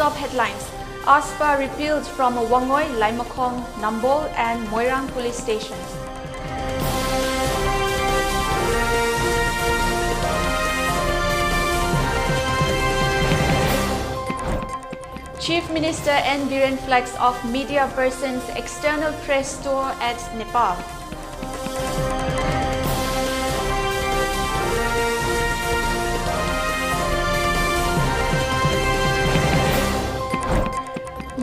top headlines. ASPA repealed from Wangoi, Laimakong, Nambol and Moirang police stations. Chief Minister N. Biren flags off media person's external press tour at Nepal.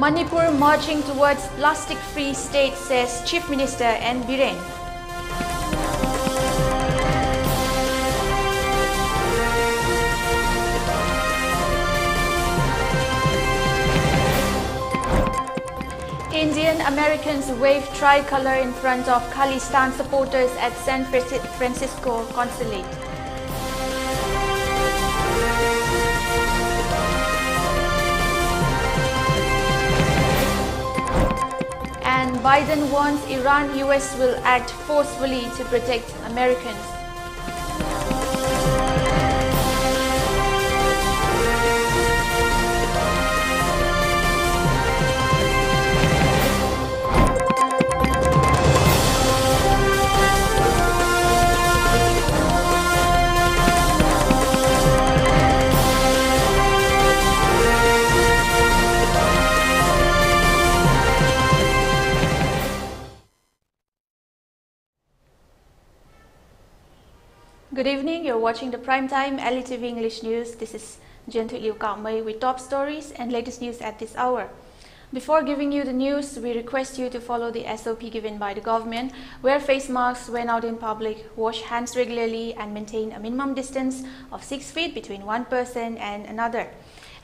Manipur marching towards plastic-free state, says Chief Minister N. Biren. Indian Americans wave tricolor in front of Khalistan supporters at San Francisco Consulate. And Biden warns Iran-US will act forcefully to protect Americans. Good evening, you're watching the primetime ELITETV English News. This is Jianthuiliu Kahmei with top stories and latest news at this hour. Before giving you the news, we request you to follow the SOP given by the government, wear face masks when out in public, wash hands regularly and maintain a minimum distance of 6 feet between one person and another.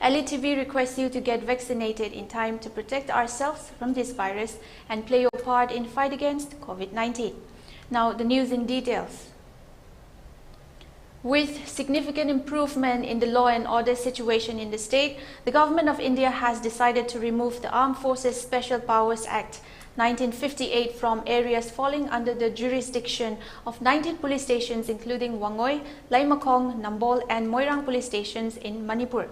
ELITETV requests you to get vaccinated in time to protect ourselves from this virus and play your part in fight against COVID-19. Now the news in details. With significant improvement in the law and order situation in the state, the Government of India has decided to remove the Armed Forces Special Powers Act 1958 from areas falling under the jurisdiction of 19 police stations including Wangoi, Laimakong, Nambol and Moirang police stations in Manipur.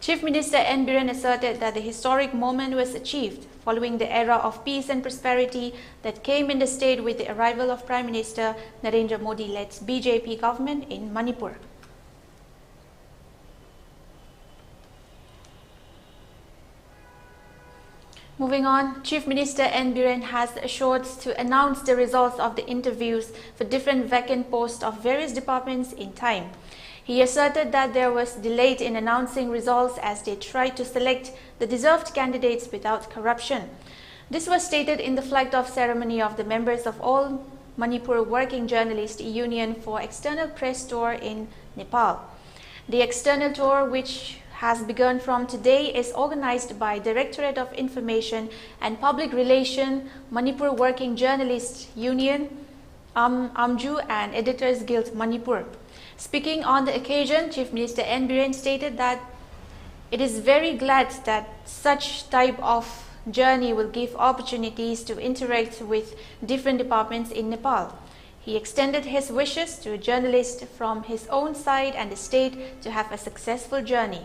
Chief Minister N. Biren asserted that the historic moment was achieved following the era of peace and prosperity that came in the state with the arrival of Prime Minister Narendra Modi-led BJP government in Manipur. Moving on, Chief Minister N. Biren has assured to announce the results of the interviews for different vacant posts of various departments in time. He asserted that there was delay in announcing results as they tried to select the deserved candidates without corruption. This was stated in the flag-off ceremony of the members of All Manipur Working Journalists Union for External Press Tour in Nepal. The external tour, which has begun from today, is organized by Directorate of Information and Public Relations, Manipur Working Journalists Union, AMJU and Editors Guild Manipur. Speaking on the occasion, Chief Minister N. Biren stated that it is very glad that such type of journey will give opportunities to interact with different departments in Nepal. He extended his wishes to journalists from his own side and the state to have a successful journey.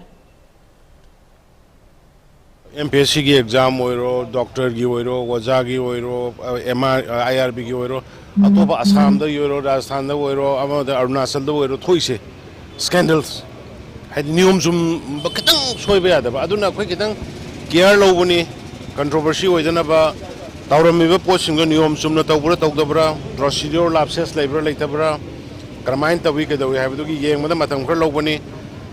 MPSC की exam होइरो doctor की होइरो वजा की होइरो IRB की होइरो अतोप असम द होइरो राजस्थान द होइरो अमद अरुणाचल द होइरो थोइसे स्कैंडल्स है नियम जुम खतंग सोइबे यादबा अदुना अखोय खतंग केयर लौबनी कंट्रोवर्सी होइदनबा तौरमिबा पोस्टिंग द नियम जुमना तौबरा तौदबरा प्रोसीड्यूर लैप्सेस लेबरा लेतबरा करमाइन तबी के दवे हाबदुगी येंगमदा मतम खर लौबनी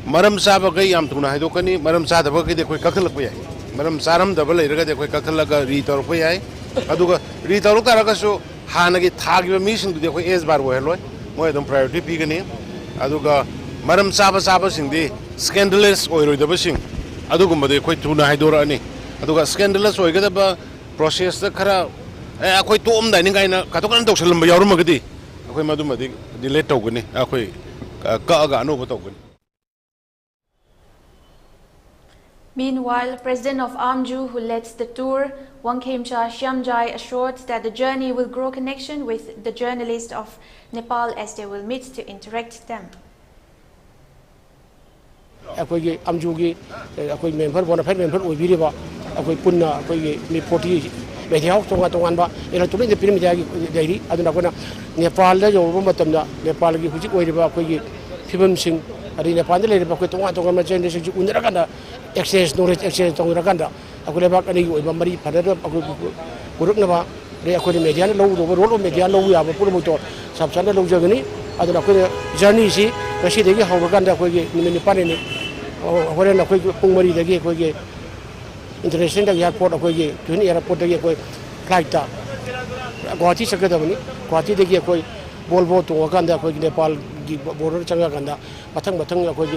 मरम साबा गई याम तुना हाइदोकनी मरम सादबा के देखोय कखलक याय मरम सारम दबल लेरगा देखोय कखलगा रीतौरप याय अदुगा रीतौरक तारगसु हानगी थागिबा मीसिंग दु देखोय एज बार होयलोय मोय दम प्रायोरिटी पीगनी अदुगा मरम साबा साबा सिंगदी स्कैंडलस ओइरोइदबसिंग अदुगुमबदे खोय तुना हाइदोरानी अदुगा स्कैंडलस ओइगदबा प्रोसेस द खरा अखोय तोम दाइनिंग गायना कातोकन तौसलम यावरमगदी अखोय मदुमदि डिलीट तौगनी अखोय कागा अनोब तौगनी. Meanwhile, President of AMJU, who led the tour, Wangkhemcha Shyamjai, assured that the journey will grow connection with the journalists of Nepal as they will meet to interact with them. ꯑꯩꯈꯣꯏꯒꯤ ꯑꯝꯖꯨꯒꯤ ꯑꯩꯈꯣꯏ member ꯕꯣꯅꯥꯐꯥꯏꯗ member ꯑꯣꯏꯕꯤꯔꯤꯕ ꯑꯩꯈꯣꯏ ꯄꯨꯟꯅ ꯑꯩꯈꯣꯏꯒꯤ ꯃꯤ 40 media ꯇꯣꯉꯥꯟ ꯇꯣꯉꯥꯟꯕ electronic industry ꯃꯦꯗꯤꯌꯥꯒꯤ ꯂꯩꯔꯤ ꯑꯗꯨꯅ ꯑꯩꯈꯣꯏꯅ ꯅꯦꯄꯥꯜꯗ ꯌꯧꯔꯨꯕ ꯃꯇꯝꯗ ꯅꯦꯄꯥꯜꯒꯤ ꯍꯧꯖꯤꯛ ꯑꯣꯏꯔꯤꯕ ꯑꯩꯈꯣꯏꯒꯤ ꯐꯤꯕꯝꯁꯤꯡ ꯑꯗꯩ ꯅꯦꯄꯥꯜꯗ ꯂꯩꯔꯤꯕ ꯑꯩꯈꯣꯏ ꯇꯣꯉꯥꯟ ꯇꯣꯉꯥꯟꯕ ꯖꯦꯅꯔꯦꯁꯟꯁꯤ ꯎꯅꯔꯀꯥꯟꯗ ꯑꯦꯛꯁꯆꯦꯟꯖ ꯅꯣꯂꯦꯖ ꯑꯦꯛꯁꯆꯦꯟꯖ ꯇꯧꯅꯔꯀꯥꯟꯗ ꯑꯩꯈꯣꯏ ꯂꯩꯕꯥꯛ ꯑꯅꯤꯒꯤ ꯑꯣꯏꯕ ꯃꯔꯤ ꯐꯅꯕ ꯑꯩꯈꯣꯏ ꯄꯨꯔꯛꯅꯕ ꯑꯗꯩ ꯑꯩꯈꯣꯏꯅ ꯃꯦꯗꯤꯌꯥꯅ ꯂꯧꯒꯗꯧꯕ ꯔꯣꯜ ꯑꯣꯐ ꯃꯦꯗꯤꯌꯥ ꯂꯧꯕ ꯌꯥꯕ ꯄꯨꯝꯅꯃꯛꯇꯣ ꯁꯕ ꯁꯥꯟꯅ ꯂꯧꯖꯒꯅꯤ ꯑꯗꯨꯅ ꯑꯩꯈꯣꯏꯅ ꯖꯔꯅꯤꯁꯤ ꯉꯁꯤꯗꯒꯤ ꯍꯧꯔꯀꯥꯟꯗ ꯑꯩꯈꯣꯏꯒꯤ ꯅꯨꯃꯤꯠ 9 ꯍꯣꯔꯦꯟ ꯑꯩꯈꯣꯏ ꯄꯨꯡ 4ꯗꯒꯤ ꯑꯩꯈꯣꯏꯒꯤ इंटरनेशनल एयरपोर्ट अखोई ट्विन एयरपोर्ट अखोई फ्लाइट गुवाहाटी चलगदबनी गुवाहाटी अखोई बोल्बो तोंगकांद अखोई नेपाल की बॉर्डर चंगाकांद मथंग मथंग अखोई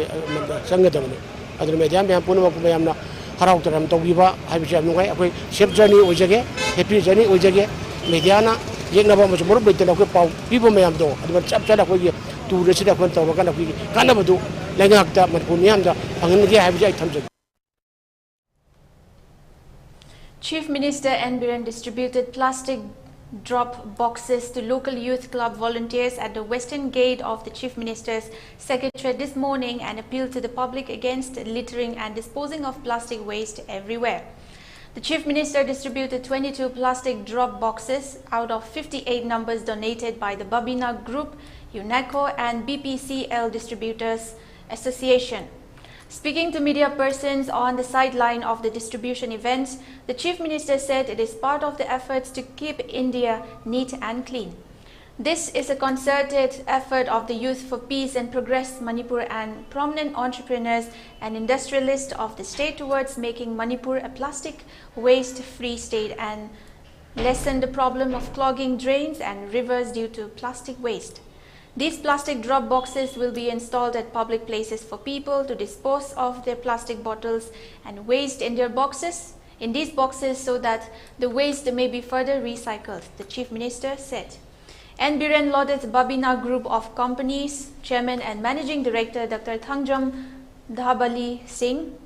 चंगदबनी अदर मीडिया मैम पुनमक मैमना हराव तरम तौबीबा हाइबसे याम नुगाई अखोई सेफ जर्नी ओइजगे हैप्पी जर्नी ओइजगे मीडियाना येगनबा मस मोर बैतन अखोई पाव पीबो मैम दो अदर चप चला अखोई टूर सिदा अखोई तौरकान अखोई कानबदु लेंगाकता मनपुर मियामदा फंगनगे हाइबसे आई थमजग Chief Minister N. Biren distributed plastic drop boxes to local youth club volunteers at the western gate of the Chief Minister's Secretariat this morning and appealed to the public against littering and disposing of plastic waste everywhere. The Chief Minister distributed 22 plastic drop boxes out of 58 numbers donated by the Babina Group, Unaco and BPCL Distributors Association. Speaking to media persons on the sideline of the distribution event, the Chief Minister said it is part of the efforts to keep India neat and clean. This is a concerted effort of the Youth for Peace and Progress Manipur and prominent entrepreneurs and industrialists of the state towards making Manipur a plastic waste-free state and lessen the problem of clogging drains and rivers due to plastic waste. These plastic drop boxes will be installed at public places for people to dispose of their plastic bottles and waste in these boxes so that the waste may be further recycled, the Chief Minister said. N. Biren lauded Babina Group of Companies, Chairman and Managing Director Dr. Thangjam Dhahabali Singh,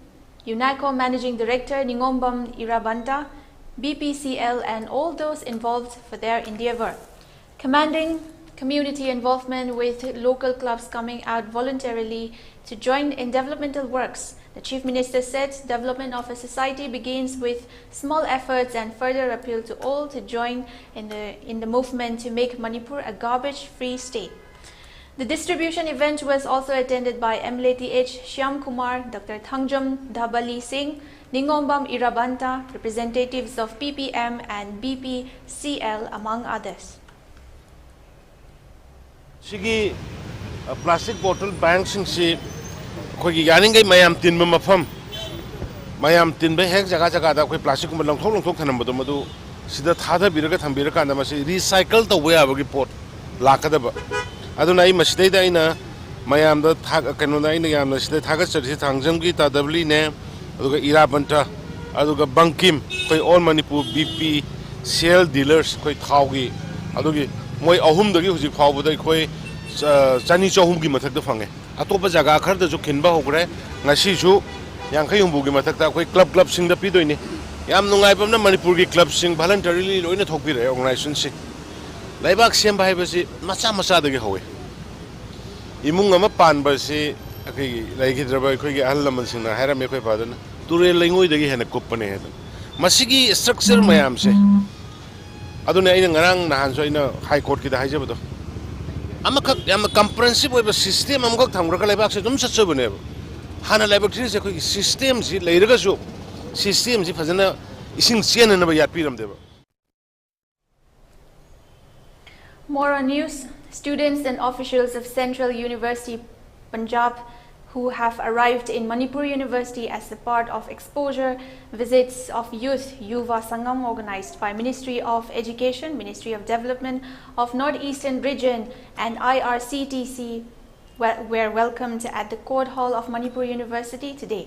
Unaco Managing Director Ningombam Irabanta, BPCL and all those involved for their endeavor. Commanding community involvement with local clubs coming out voluntarily to join in developmental works. The Chief Minister said development of a society begins with small efforts and further appeal to all to join in the movement to make Manipur a garbage-free state. The distribution event was also attended by MLATH Shyam Kumar, Dr. Thangjam Dhahabali Singh, Ningombam Irabanta, representatives of PPM and BPCL, among others. Sigi plastic bottle banks si koi yaningai mayam tin mafam mayam tin be hek jaga jaga da koi plastic ko long thok thanam bodo madu sida thada biraga thambira kan da masi recycle to way abagi pot lakada ba aduna ai masidai da ina mayam da thak kanu da ina yam sida thaga chari thangjam gi ta dabli ne aduga irabanta aduga bankim koi all Manipur BP sale dealers koi thaugi adugi moi ahum dagi huji phawbada khoi chani chahum gi mathak da fange atopa jaga khar da ju khinba hogre ngasi ju yankhai humbu gi mathak da khoi club sing da pidoini yam nungai pamna Manipur gi club sing voluntarily loina thokpi re organization si laibak sem bai basi macha macha dagi howe imung ama pan ba si akai laigi draba khoi gi ahal laman sing na haira me khoi padana ture laingoi dagi hena kopane he masigi structure mayam se aduna ina ngarang nahan so ina high court ki da haijabado amakak yam comprehensive oiba system amgak thamgra laibak se dum satsobune hana laibak thri se khoi system si leiraga su system si fajana ising chena na ba yat piram deba. More on news. Students and officials of Central University Punjab who have arrived in Manipur University as a part of exposure visits of youth Yuva Sangam organized by Ministry of Education, Ministry of Development of Northeastern Region and IRCTC were welcomed at the Court Hall of Manipur University today.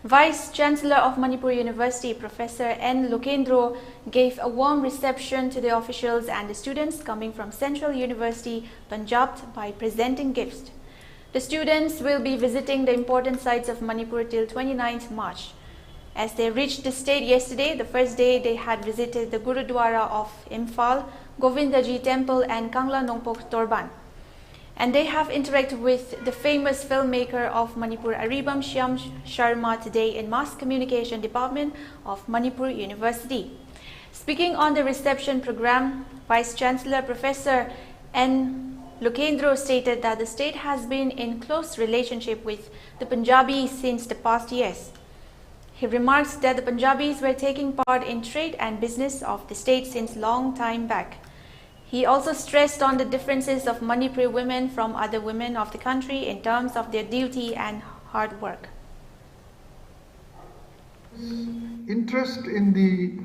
Vice Chancellor of Manipur University, Professor N. Lokendro, gave a warm reception to the officials and the students coming from Central University Punjab by presenting gifts. The students will be visiting the important sites of Manipur till 29th March. As they reached the state yesterday, the first day they had visited the Gurudwara of Imphal, Govindaji Temple and Kangla Nongpok Torban. And they have interacted with the famous filmmaker of Manipur, Aribam Shyam Sharma, today in Mass Communication Department of Manipur University. Speaking on the reception program, Vice Chancellor Professor N. Lokendro stated that the state has been in close relationship with the Punjabis since the past years. He remarks that the Punjabis were taking part in trade and business of the state since long time back. He also stressed on the differences of Manipuri women from other women of the country in terms of their duty and hard work. Interest in the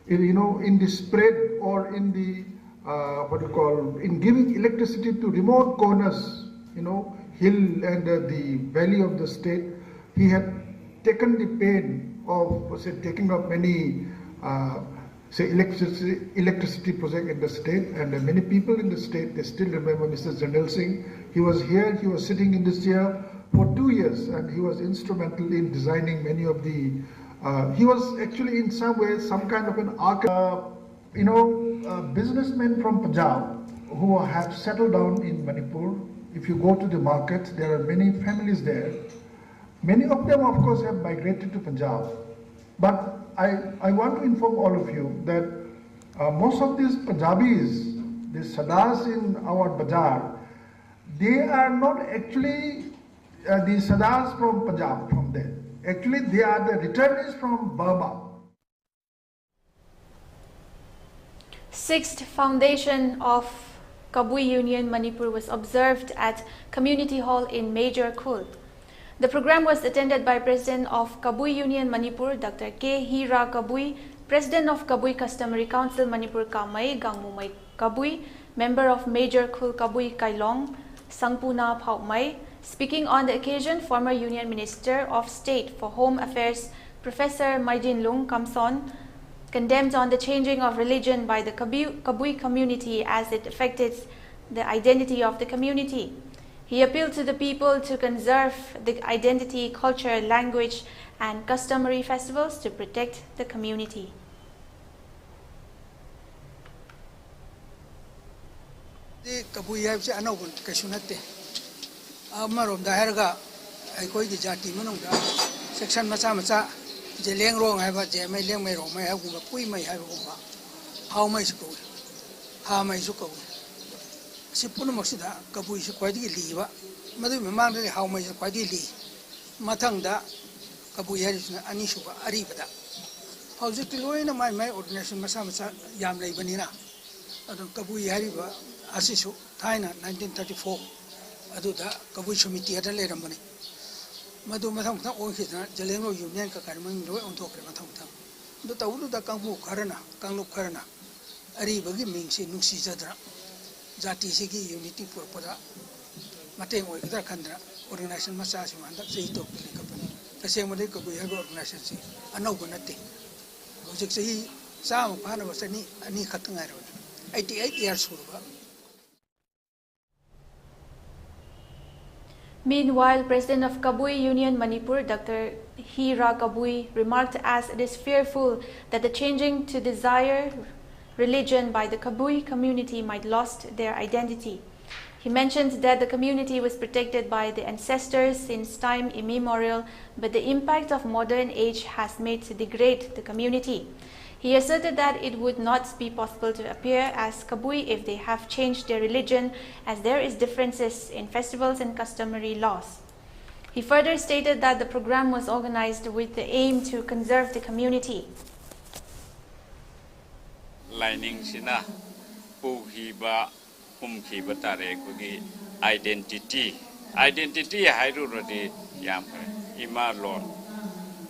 in the spread or in the in giving electricity to remote corners, hill and the valley of the state. He had taken the pain of taking up many electricity project in the state, and many people in the state, they still remember Mr. Jandal Singh. He was here, he was sitting in this chair for 2 years, and he was instrumental in designing many of the, he was actually in some ways some kind of an architect. Businessmen from Punjab who have settled down in Manipur, if you go to the market, there are many families there. Many of them, of course, have migrated to Punjab. But I want to inform all of you that most of these Punjabis, these Sardars in our bazaar, they are not actually the Sardars from Punjab, from there. Actually, they are the returnees from Burma. Sixth foundation of Kbu Union Manipur was observed at Community Hall in Major Khul. The program was attended by President of Kbu Union Manipur, Dr. K. Hira Kbu, President of Kbu Customary Council Manipur Kahmei Kbu, Member of Major Khul Kbu Kailong, Sangpuna Phaumai. Speaking on the occasion, former Union Minister of State for Home Affairs, Professor Maijin Lung Kamson, condemned on the changing of religion by the Kbu community as it affected the identity of the community. He appealed to the people to conserve the identity, culture, language, and customary festivals to protect the community. Kbu Union Manipur Kasunate Amarom Daherga, I go the Jati Manunga, section Macha, Jeleng Rong, I have a Jamai Lemero, may have a Pui may have how my school, how my suko. Sipunamoxida, Kbu is quite liva, Mother Mamma, how much quite li. Matanga, Kbu is Anishuba, Arivada. How's it going in my ordination Masamasa, Yam Lebanina? Kbu Yariba, Asisu, Taina, 1934. Aduda, Kbu Shumiti at a later money. Madu Matanga, or his Jeleno Union Kakarman, on top of Matanga. The Taulu da Kangu Karana, Kangu Karana. Ariba means in Nuxizadra. Jati Sigi Unity Purpura, Mateng or the Kandra, organization massage, and that's a top company. The same way we have organization, and no one nothing. Rojexi, some part of us any cutting iron. 88 years old. Meanwhile, President of Kbu Union Manipur, Dr. Hira Kbu, remarked as it is fearful that the changing to desire religion by the Kbu community might lost their identity. He mentioned that the community was protected by the ancestors since time immemorial, but the impact of modern age has made to degrade the community. He asserted that it would not be possible to appear as Kbu if they have changed their religion, as there is differences in festivals and customary laws. He further stated that the program was organized with the aim to conserve the community. Lining Sina Puhiba Humkiba Tare Kugi Identity. Identity Hairudi Yam Ima Lord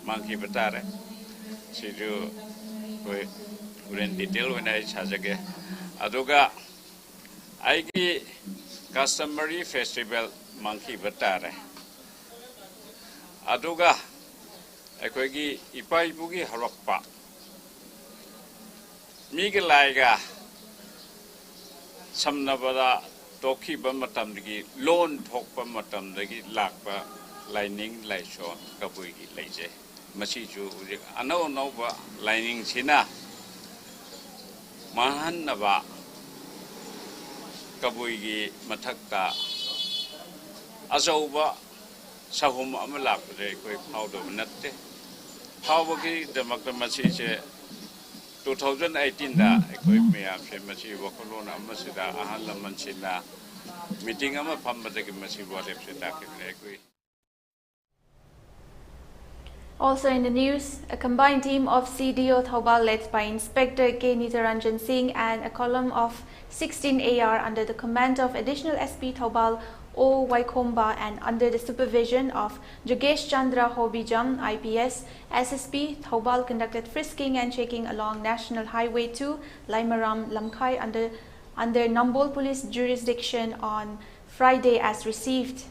Monkey Batare. She do when detail when I chazage Aduga Igi Customary Festival Monkey Batare Aduga Equigi Ipai Bugi Harokpa Miguelaiga Samnabada Toki Bamatamdigi, Lone Tokpa Matamdagi, Lakpa, Lining Laishon, Kabuigi Laje, Masiju, Ano Nova, Lining China, Mahanaba, Kbu Matakta Azova Sahum Amalak, the quick powder nette. Powaki the Macramachi 2018 da equip me up Machi Wakolona Masida Ahala Manchina meeting a Pamataki Machi Water. Also in the news, a combined team of CDO Toba led by Inspector K. Nitaranjan Singh and a column of 16 AR under the command of Additional SP Tobal O. Waikomba and under the supervision of Jogesh Chandra Hobijam, IPS, SSP, Tobal conducted frisking and checking along National Highway 2, Laimaram, Lamkai under Nambol Police jurisdiction on Friday as received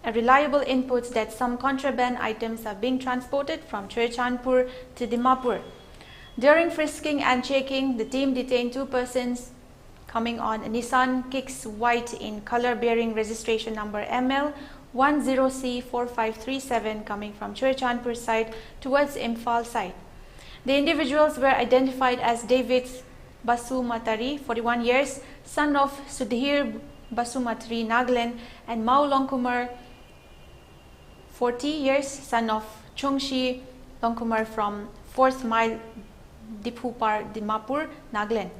a reliable input that some contraband items are being transported from Churchandpur to Dimapur. During frisking and checking, the team detained 2 persons coming on a Nissan Kicks white in color bearing registration number ML10C4537 coming from Churchandpur side towards Imphal side. The individuals were identified as David Basumatari, 41 years, son of Sudhir Basumatari Naglen, and Mao Longkumar, 40 years, son of Chungshi Longkumar from 4th Mile Diphupar, Dimapur, Nagaland.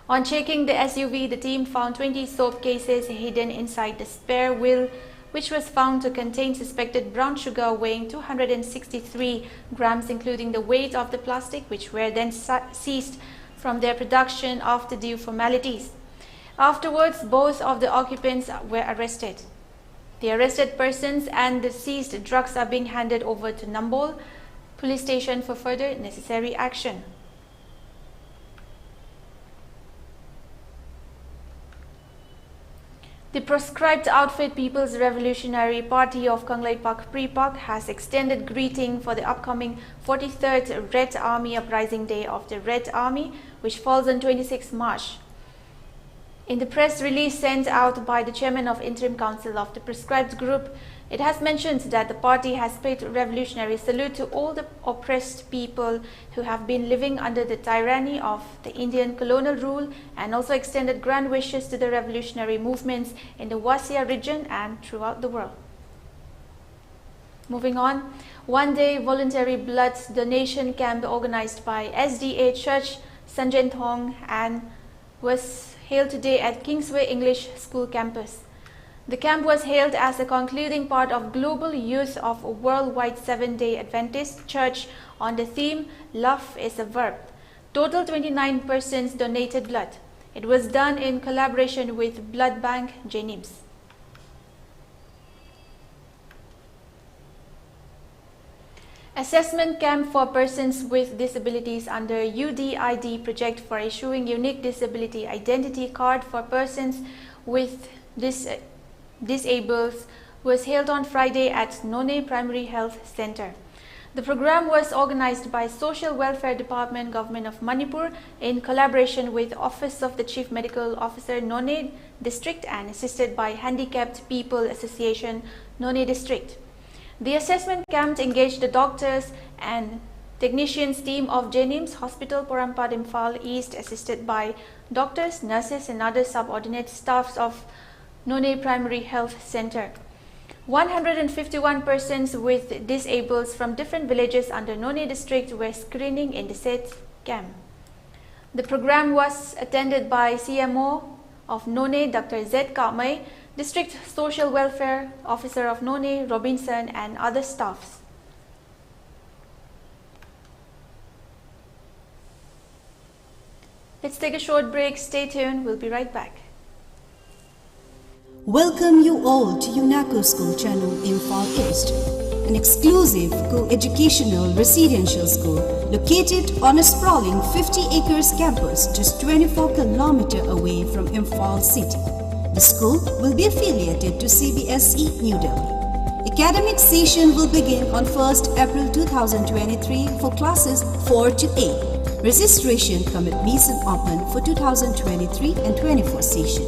On checking the SUV, the team found 20 soap cases hidden inside the spare wheel, which was found to contain suspected brown sugar weighing 263 grams, including the weight of the plastic, which were then seized from their production after due formalities. Afterwards, both of the occupants were arrested. The arrested persons and the seized drugs are being handed over to Nambol Police Station for further necessary action. The proscribed outfit People's Revolutionary Party of Kangleipak Pripak has extended greeting for the upcoming 43rd Red Army Uprising Day of the Red Army, which falls on 26 March. In the press release sent out by the chairman of Interim Council of the proscribed group, it has mentioned that the party has paid revolutionary salute to all the oppressed people who have been living under the tyranny of the Indian colonial rule, and also extended grand wishes to the revolutionary movements in the Wasia region and throughout the world. Moving on, one-day voluntary blood donation camp organized by SDA Church Sanjentong and was held today at Kingsway English School campus. The camp was held as a concluding part of global youth of a worldwide 7-day Adventist church on the theme Love is a Verb. Total 29 persons donated blood. It was done in collaboration with Blood Bank Jenims. Assessment camp for persons with disabilities under UDID project for issuing unique disability identity card for persons with disables was held on Friday at None Primary Health Center. The program was organized by Social Welfare Department, Government of Manipur, in collaboration with Office of the Chief Medical Officer, None District, and assisted by Handicapped People Association, None District. The assessment camp engaged the doctors and technicians team of Jenims Hospital, Porampad, Imphal East, assisted by doctors, nurses, and other subordinate staffs of None Primary Health Center. 151 persons with disables from different villages under None District were screening in the said camp. The program was attended by CMO of None, Dr. Z. Kahmei, District Social Welfare Officer of None, Robinson, and other staffs. Let's take a short break. Stay tuned. We'll be right back. Welcome you all to Unaco School channel Imphal East, an exclusive co-educational residential school located on a sprawling 50 acres campus just 24 km away from Imphal city. The school will be affiliated to CBSE New Delhi. Academic session will begin on 1st April 2023 for classes 4 to 8. Registration commencement open for 2023 and 24 session.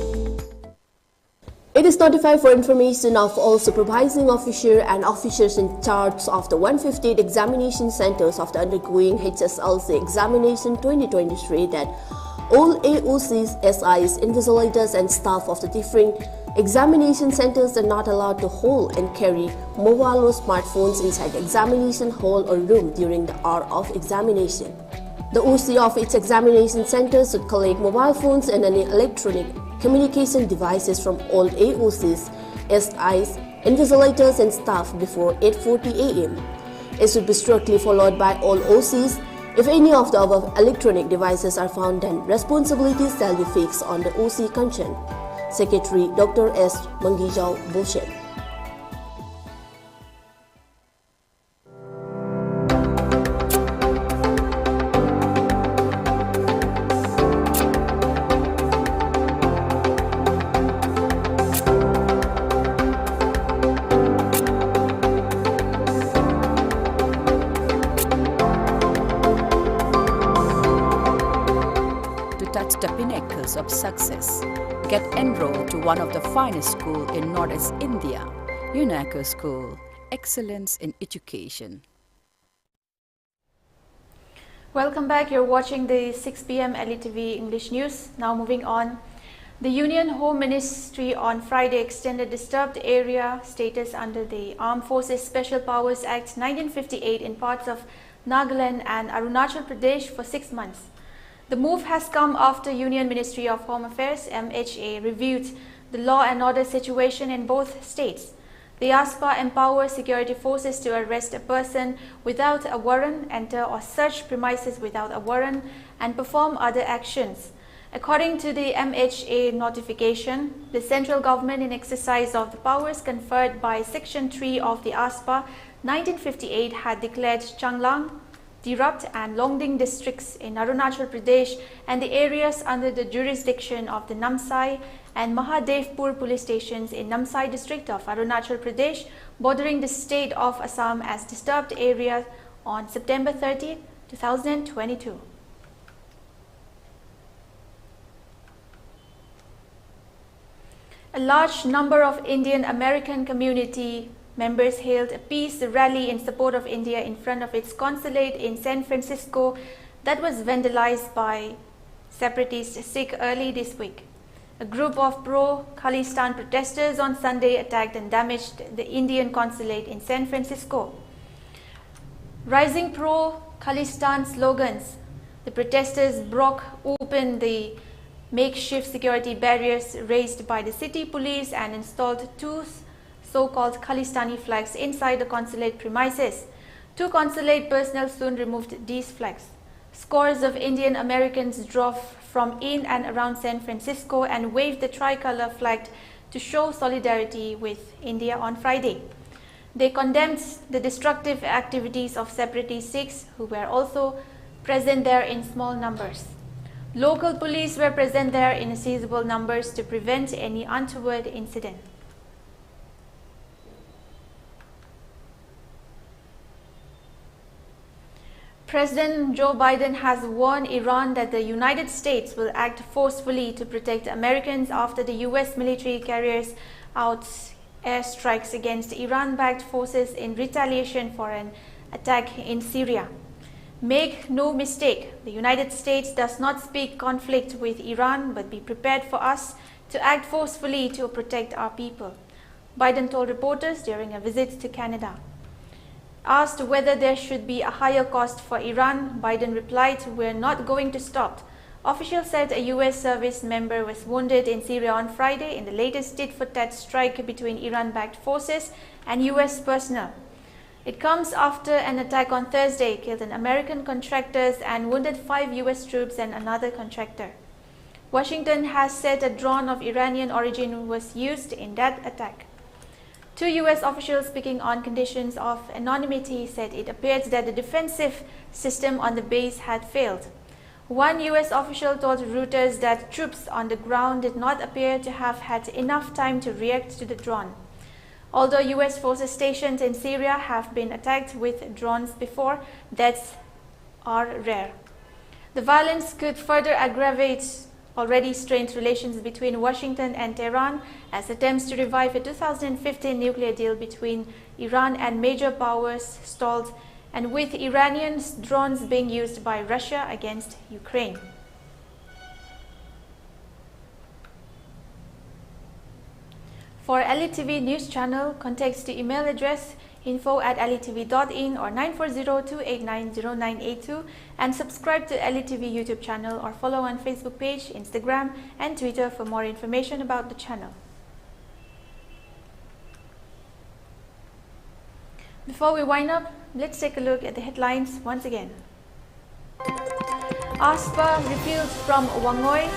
It is notified for information of all supervising officer and officers in charge of the 158 examination centers of the undergoing HSLC examination 2023 that All AOCs, SIs, invigilators and staff of the different examination centers are not allowed to hold and carry mobile or smartphones inside the examination hall or room during the hour of examination. The OC of its examination centers should collect mobile phones and any electronic communication devices from all AOCs, SIs, invigilators and staff before 8:40 a.m. It should be strictly followed by all OCs. If any of the above electronic devices are found, then responsibilities shall be fixed on the OC concerned. Secretary Dr. S. Mangijau Boshet. The pinnacles of success. Get enrolled to one of the finest schools in Northeast India, Unaco School. Excellence in education. Welcome back. You're watching the 6 p.m. ELITETV English News. Now moving on. The Union Home Ministry on Friday extended disturbed area status under the Armed Forces Special Powers Act 1958 in parts of Nagaland and Arunachal Pradesh for 6 months. The move has come after Union Ministry of Home Affairs MHA reviewed the law and order situation in both states. The ASPA empowers security forces to arrest a person without a warrant, enter or search premises without a warrant, and perform other actions. According to the MHA notification, the central government, in exercise of the powers conferred by Section 3 of the ASPA 1958, had declared Changlang, Tirap and Longding districts in Arunachal Pradesh and the areas under the jurisdiction of the Namsai and Mahadevpur police stations in Namsai district of Arunachal Pradesh bordering the state of Assam as disturbed areas on September 30, 2022. A large number of Indian American community members held a peace rally in support of India in front of its consulate in San Francisco that was vandalized by separatist Sikh early this week. A group of pro-Khalistan protesters on Sunday attacked and damaged the Indian consulate in San Francisco. Rising pro-Khalistan slogans, the protesters broke open the makeshift security barriers raised by the city police and installed two so-called Khalistani flags inside the consulate premises. Two consulate personnel soon removed these flags. Scores of Indian Americans drove from in and around San Francisco and waved the tricolor flag to show solidarity with India on Friday. They condemned the destructive activities of separatist Sikhs who were also present there in small numbers. Local police were present there in sizable numbers to prevent any untoward incident. President Joe Biden has warned Iran that the United States will act forcefully to protect Americans after the U.S. military carries out airstrikes against Iran-backed forces in retaliation for an attack in Syria. Make no mistake, the United States does not seek conflict with Iran, but be prepared for us to act forcefully to protect our people, Biden told reporters during a visit to Canada. Asked whether there should be a higher cost for Iran, Biden replied, "We're not going to stop." Officials said a U.S. service member was wounded in Syria on Friday in the latest tit-for-tat strike between Iran-backed forces and U.S. personnel. It comes after an attack on Thursday killed an American contractor and wounded 5 U.S. troops and another contractor. Washington has said a drone of Iranian origin was used in that attack. 2 U.S. officials speaking on conditions of anonymity said it appeared that the defensive system on the base had failed. One U.S. official told Reuters that troops on the ground did not appear to have had enough time to react to the drone. Although U.S. forces stationed in Syria have been attacked with drones before, deaths are rare. The violence could further aggravate already strained relations between Washington and Tehran as attempts to revive a 2015 nuclear deal between Iran and major powers stalled, and with Iranian drones being used by Russia against Ukraine. For ELITETV News Channel, contact the email address info@elitv.in or 940-289-0982 and subscribe to ELITETV YouTube channel or follow on Facebook page, Instagram and Twitter for more information about the channel. Before we wind up, let's take a look at the headlines once again. ASPA repealed from Wangoi,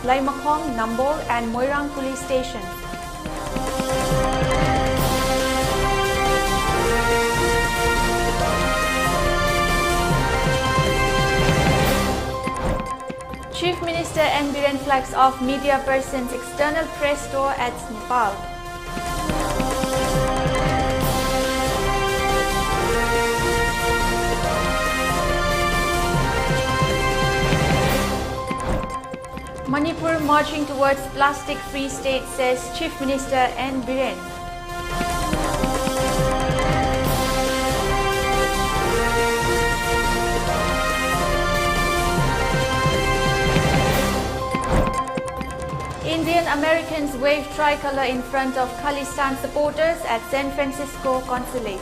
Laimakong, Nambol and Moirang police stations. Chief Minister N. Biren flags off media person's external press tour at Nepal. Manipur marching towards plastic-free state, says Chief Minister N. Biren. Indian Americans wave tricolor in front of Khalistan supporters at San Francisco consulate.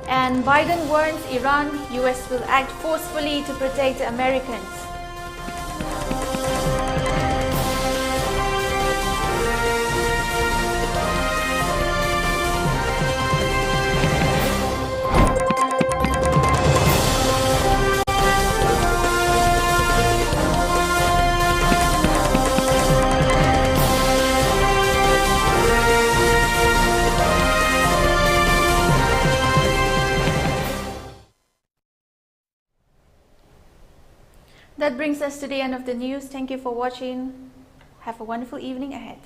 And Biden warns Iran, US will act forcefully to protect Americans. That brings us to the end of the news. Thank you for watching. Have a wonderful evening ahead.